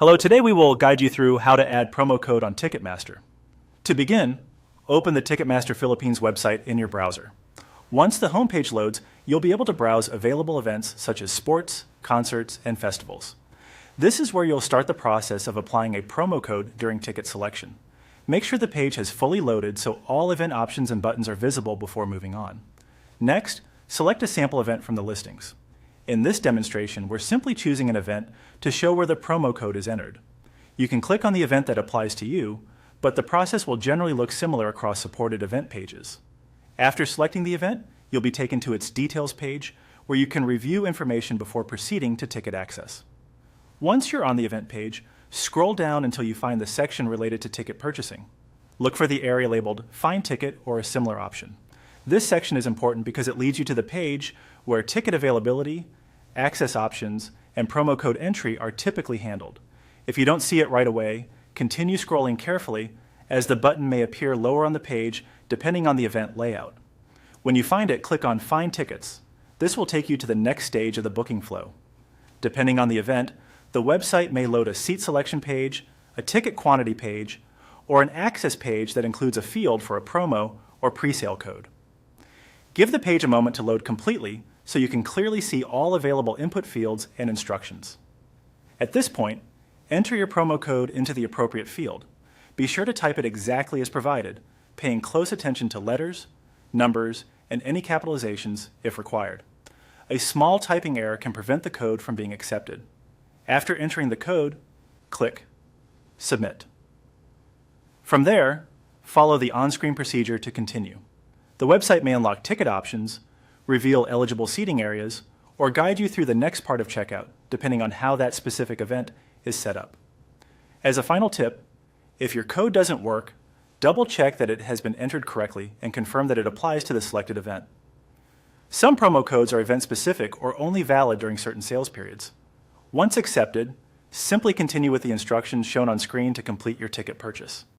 Hello, today we will guide you through how to add promo code on Ticketmaster. To begin, open the Ticketmaster Philippines website in your browser. Once the homepage loads, you'll be able to browse available events such as sports, concerts, and festivals. This is where you'll start the process of applying a promo code during ticket selection. Make sure the page has fully loaded so all event options and buttons are visible before moving on. Next, select a sample event from the listings. In this demonstration, we're simply choosing an event to show where the promo code is entered. You can click on the event that applies to you, but the process will generally look similar across supported event pages. After selecting the event, you'll be taken to its details page, where you can review information before proceeding to ticket access. Once you're on the event page, scroll down until you find the section related to ticket purchasing. Look for the area labeled Find Ticket or a similar option. This section is important because it leads you to the page where ticket availability, access options, and promo code entry are typically handled. If you don't see it right away, continue scrolling carefully, as the button may appear lower on the page depending on the event layout. When you find it, click on Find Tickets. This will take you to the next stage of the booking flow. Depending on the event, the website may load a seat selection page, a ticket quantity page, or an access page that includes a field for a promo or presale code. Give the page a moment to load completely so you can clearly see all available input fields and instructions. At this point, enter your promo code into the appropriate field. Be sure to type it exactly as provided, paying close attention to letters, numbers, and any capitalizations if required. A small typing error can prevent the code from being accepted. After entering the code, click Submit. From there, follow the on-screen procedure to continue. The website may unlock ticket options, reveal eligible seating areas, or guide you through the next part of checkout, depending on how that specific event is set up. As a final tip, if your code doesn't work, double-check that it has been entered correctly and confirm that it applies to the selected event. Some promo codes are event-specific or only valid during certain sales periods. Once accepted, simply continue with the instructions shown on screen to complete your ticket purchase.